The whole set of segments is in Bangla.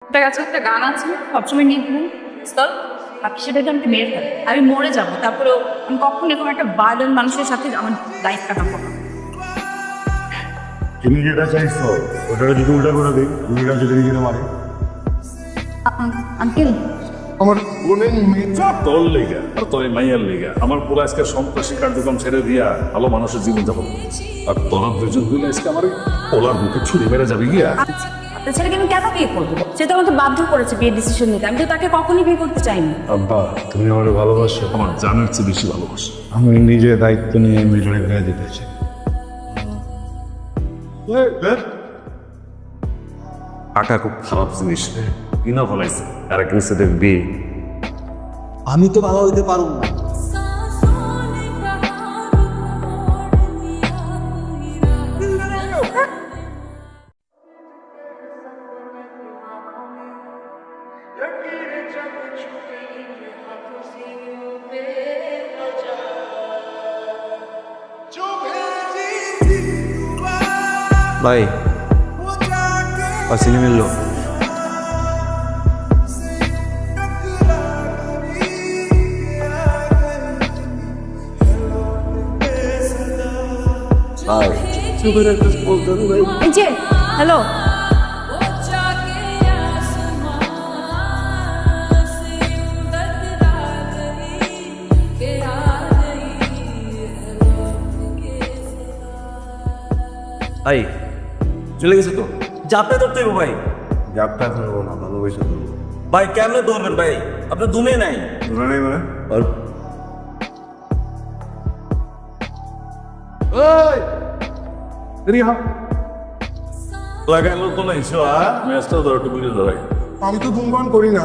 একটা কাছে একটা গান আছে সবসময় নির্ভুল স্থল বাকি সেটাকে আমাকে মেরে ফেলে আমি মরে যাবো তারপরেও আমি কখনো এরকম একটা ভায়োলেন্ট মানুষের সাথে আমার লাইফ কাটাবো না। তুমি যেটা চাইছো ওটা যদি উল্টা করে দিই উল্টা যদি নিজেকে মারে আঙ্কেল আমার বোনের মেয়েটা তোর লেগা আর তোর এই মাইয়ার লেগা আমার পুরো আজকে সন্ত্রাসী কার্যক্রম ছেড়ে দিয়া ভালো মানুষের জীবন যাপন করছি। আর তোরা দুজন হইলে আজকে আমার ওলার বুকে ছুরি মেরে যাবে গিয়া। আপনার ছেলেকে আমি কেন বিয়ে করবো? সে তো আমাকে বাধ্য করেছে বিয়ের ডিসিশন নিতে, আমি তো তাকে কখনই বিয়ে করতে চাইনি। আব্বা তুমি আমার ভালোবাসো। আমার জানার চেয়ে বেশি ভালোবাসি। আমি নিজে দায়িত্ব নিয়ে মিটনে ফেলে দিতে চাই। টাকা খুব খারাপ জিনিস কিনা ফলাইছে আর এক নিচে দেখবি আমি তো বাবা হইতে পারবো না। ভাই চিনি মিললো এই যে হ্যালো ভাই চলে গেছে তো যাতে ধরতে হইব ভাই। যাত্রা করবো না ভালোবাসা করবো। ভাই কেমনে ধরবেন ভাই? আপনার দুমে নাই। ধরে নেই মানে লাগাইলো তো নাই ম্যাচটা ধর একটু বুঝে ধরাই আমি তো ধূমপান করি না।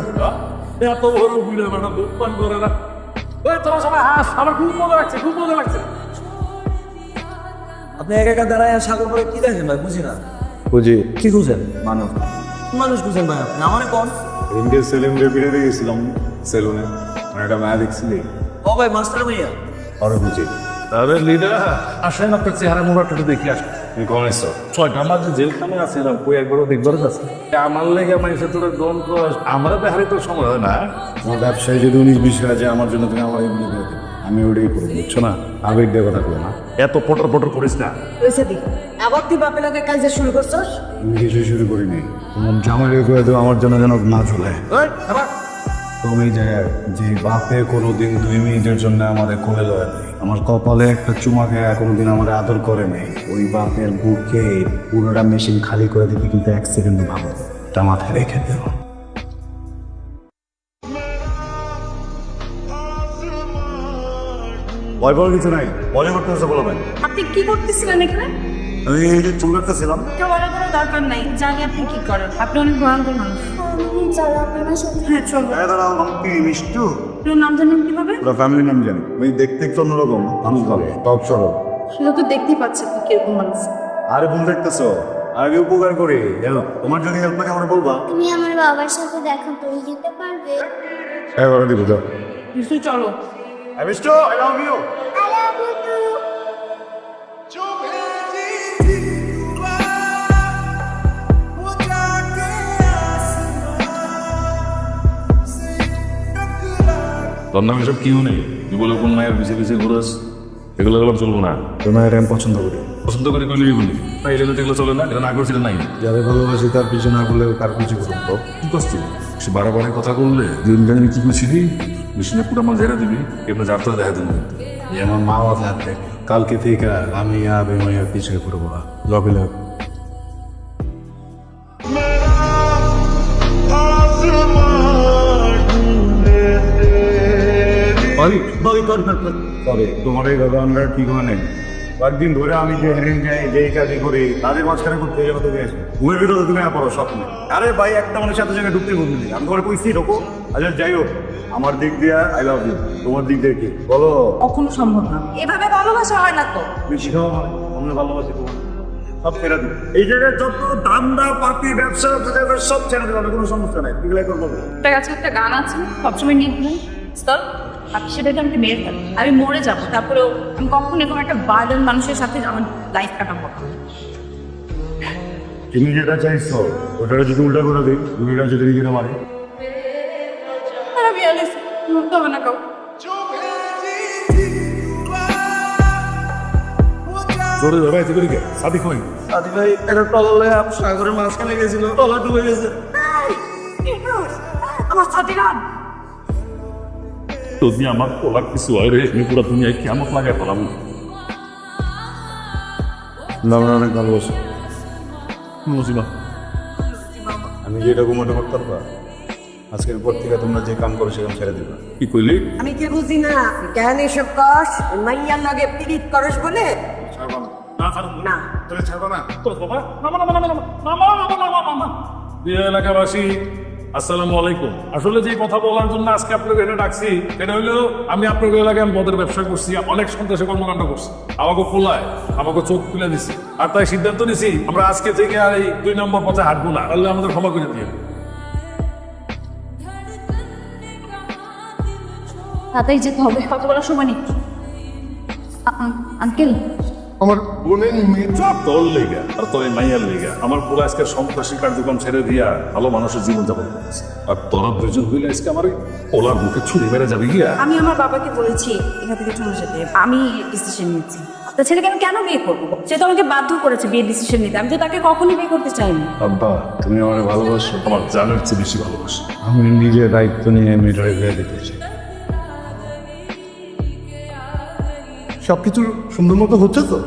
এত বড় বুড়ে বেটা দুপান করে না। ওই তোরা সবাই হাস আমার খুব মজা লাগছে খুব মজা লাগছে। আপনি একা একা দাঁড়ায় সাগর করে কি দেখেন ভাই? বুঝি না বুঝি কি খুঁজেন? মানুষ মানুষ খুঁজেন ভাই আপনি আমার কম। ইন্ডিয়া সেলুনে বেরিয়ে গেছিলাম সেলুনে একটা মায়া দেখছিলি ও ভাই মাস্টার ভাইয়া আরো বুঝি তাদের লিডার আসেন আপনার চেহারা মোড়াটা একটু দেখি আসেন। তুমি কখন এসছো? ছয়টা আমার যে জেলখানে আছে এরকম কই একবারও দেখবার আছে আমার লেগে মানুষের তোরা দন কর আমরা তো হারি তোর সময় হয় না। আমার ব্যবসায় যদি 19-20 আছে আমার জন্য তুমি আমার এগুলো করে দেবে। আমি ওটাই করবো বুঝছো না? আবেগ দিয়ে কথা বলো না। এত পটর পটর করিস না। হয়েছে দি আবার তুই বাপের লোকের কাজে শুরু করছস। আমি কিছুই শুরু করিনি। তোমার জামাই করে দেবো আমার জন্য যেন না চলে। তুমি যে যে বাপে কোনোদিন 2 মিনিটের জন্য আমাদের কোলে লয় নাই, আমার কপালে একটা চুমাকে কোনোদিন আমার আদর করে নাই, ওই বাপের বুকে পুরোটা মেশিন খালি করে দিতে কিন্তু 1 সেকেন্ড ভাবো। তা মাথায় রেখে দেবো। ভয় পাওয়ার কিছু নাই, মজা করতে হচ্ছে বলবেন। আপনি কি করতেছিলেন এখানে? আমি এই যে চুল কাটতেছিলাম। কেউ বলার কোনো দরকার নাই, জানি আপনি কি করেন। আপনি অনেক ভয়ঙ্কর মানুষ। হ্যাঁ চলো। মিষ্টু আপনার নাম জানেন কিভাবে? পুরো ফ্যামিলি নাম জানি। আমি দেখতে একটু অন্যরকম মানুষ ভালো টপ সরো। সেটা তো দেখতেই পাচ্ছেন আপনি কিরকম মানুষ। আরে ভুল দেখতেছো, আমি উপকার করি। তোমার যদি হেল্প লাগে আমার বলবা। তুমি আমার বাবার সাথে দেখা করে যেতে পারবে? হ্যাঁ করে দিব যাও। নিশ্চয়ই চলো। Mishtu I love you. I love you too. তোর নাম এসব কিও নেই তুই বলে কোন মায়ের পিছিয়ে পিছিয়ে ঘুরাস এগুলো গেলাম চলবো না। তোমার আমি পছন্দ করি। পছন্দ করে করলেই বলি না এগুলো যেগুলো চলে না এটা না করছিল নাই যাদের ভালোবাসি তার পিছু না করলে তার পিছু করবো। কি করছি সে বারে কথা করলে দিন জানি কি করছিলি মেশিনে পুরো আমার ঝেড়ে দিবি এমনি যাত্রা দেখা দেবো। এই আমার মা বাবা থাকে কালকে থেকে আমি আবে মায়ের পিছিয়ে করবো না। লবি লাভ। তবে তোমার এই দাদা আমরা ঠিক হয় নাই। কয়েকদিন ধরে আমি যে হেরেন যাই যেই কাজই করি তাদের মাঝখানে করতে গেলে তুমি আসবে ঘুরে ফিরে তুমি না পড়ো স্বপ্ন। আরে ভাই একটা মানুষের সাথে জায়গায় ঢুকতে বলছি আমি তোমার কইছি ঢোকো। আচ্ছা যাই হোক আমার দিক দিয়ে আই লাভ ইউ, তোমার দিক দিয়ে কি বলো? কখনো সম্ভব না, এভাবে ভালোবাসা হয় না তো। বেশি খাওয়া হয় আমরা ভালোবাসি তোমার সব ছেড়ে দিই। এই জায়গায় যত ধান্দা পাতি ব্যবসা সব ছেড়ে দেবো, কোনো সমস্যা নাই। এগুলো করবো একটা কাছে একটা গান আছে সবসময় নির্ভুল স্থল বাকি সেটাকে আমাকে মেরে ফেলে আমি মরে যাবো তারপরেও আমি কখনো এরকম একটা ভায়োলেন্ট মানুষের সাথে আমার লাইফ কাটাবো না। তুমি যেটা চাইছো ওটা যদি উল্টা করে দিই দুইটা যদি কিনে মারি আর আমি আলিস তবে না কাউ জোরে ধরে এতে করি কে সাদিক হই আদি ভাই একটা টলালে সাগরের মাঝখানে গেছিল টলা ডুবে গেছে। আমার সাথে গান যদি আমার পোলার কিছু হয় রে আমি পুরো দুনিয়ায় কেমন লাগে পেলাম আমরা অনেক ভালোবাসি মুসিবা আমি যেটা ঘুমাতে করতে পারবা আজকের পর থেকে তোমরা যে কাম করো সেখানে ছেড়ে দিবা কি কইলি আমি কি বুঝি না কেন এসব কস মাইয়ার লগে পিরিত করস বলে না এলাকাবাসী আসসালামু আলাইকুম। আসলে যে কথা বলার জন্য আজকে আপনাকে এখানে ডাকছি এটা হলো আমি আপনাদের এলাকায় মদের ব্যবসা করছি, অনেক সন্ত্রাসী কর্মকাণ্ড করছি, আমাকে পোলায় আমাকে চোখ খুলে দিছি, আর তাই সিদ্ধান্ত নিছি আমরা আজকে থেকে আর এই 2 নম্বর পথে হাঁটবো না, তাহলে আমাদের ক্ষমা করে দিয়ে। তাতেই যেতে হবে, কথা বলার সময় নেই। আঙ্কেল আমার বোনের মেয়েটা তোর লেগা আর তোর মাইয়ার লেগা আমার পুরো আজকে সন্ত্রাসী কার্যক্রম ছেড়ে দিয়া ভালো মানুষের জীবন যাপন করছে, আর তোরা দুজন হইলে আজকে আমার ওলার বুকে ছুরি মেরে যাবে গিয়া। আমি আমার বাবাকে বলেছি এখান থেকে চলে যেতে, আমি ডিসিশন নিয়েছি। তা ছেলেকে আমি কেন বিয়ে করবো? সে তো আমাকে বাধ্য করেছে বিয়ে ডিসিশন নিতে, আমি তো তাকে কখনই বিয়ে করতে চাইনি। আব্বা তুমি আমার ভালোবাসো, আমার জানের চেয়ে বেশি ভালোবাসে। আমি নিজের দায়িত্ব নিয়ে মেয়েটাকে বিয়ে দিতে চাই। সবকিছু সুন্দর মতো হচ্ছে তো?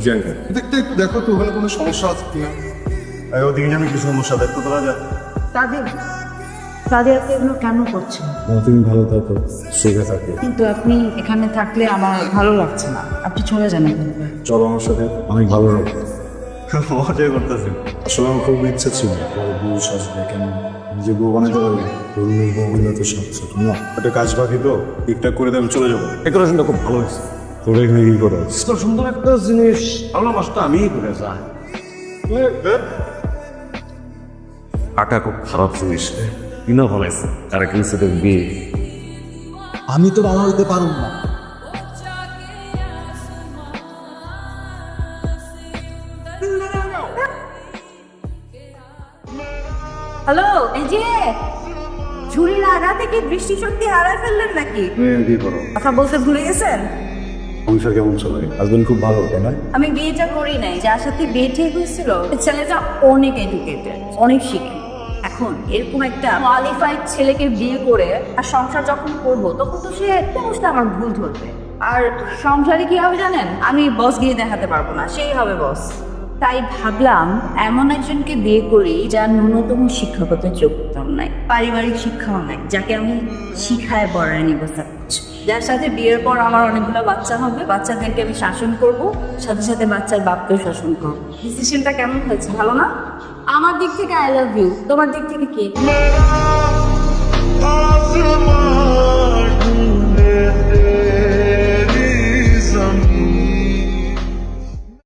জাঙ্গা দেখতে একটু দেখো তো ওখানে কোনো সমস্যা আছে কিনা। ওদিকে জানি কি সমস্যা দেখতে তোরা যা তাদের আপনি এগুলো কেন করছেন? তুমি ভালো থাকো সুখে থাকো। কিন্তু আপনি এখানে থাকলে আমার ভালো লাগছে না, আপনি চলে যান এখান থেকে। চলো আমার সাথে, অনেক ভালো লাগবে। মজা করতেছি। আসলে আমার খুব ইচ্ছা ছিল বড় বউ সাজবে, কেন নিজে বউ বানাতে পারবে, তরুণের বউগুলো তো সব ছোট না, একটা কাজ বাকি তো ঠিকঠাক করে দিয়ে আমি চলে যাবো। ডেকোরেশনটা খুব ভালো হয়েছে। তোরা এখানে কি করো? তো সুন্দর একটা জিনিস ভালোবাসটা আমিই করে যা আটা খুব খারাপ জিনিস কিনা ভালাইছে আর কি সাথে বিয়ে। আমি তো বাবা হইতে পারুম না। হ্যালো, এই যে ঝুড়ির আগা থেকে দৃষ্টি শক্তি হারাই ফেললেন নাকি? কি করো? কথা বলতে ভুলে গেছেন? সংসার কেমন চলে? হাজবেন্ড খুব ভালো, তাই না? আমি বিয়েটা করি নাই, যার সাথে বিয়ে ঠিক হয়েছিল ছেলেটা অনেক এডুকেটেড, অনেক শিক্ষিত। এখন এরকম একটা কোয়ালিফাইড ছেলেকে বিয়ে করে আর সংসার যখন করবো তখন তো সে অবশ্যই আমার ভুল ধরবে। আর সংসারে কি হবে জানেন, আমি বস গিয়ে দেখাতে পারবো না, সেই হবে বস। তাই ভাবলাম এমন একজনকে বিয়ে করি যার ন্যূনতম শিক্ষাগত যোগ্যতা নাই, পারিবারিক শিক্ষাও নাই, যাকে আমি শিখায় বড়ায় নিব, যার সাথে বিয়ের পর আমার অনেকগুলো বাচ্চা হবে, বাচ্চাদেরকে আমি শাসন করব, সাথে সাথে বাচ্চার বাপকেও শাসন করব। ডিসিশনটা কেমন হয়েছে, ভালো না? আমার দিক থেকে আই লাভ ইউ, তোমার দিক থেকে কি?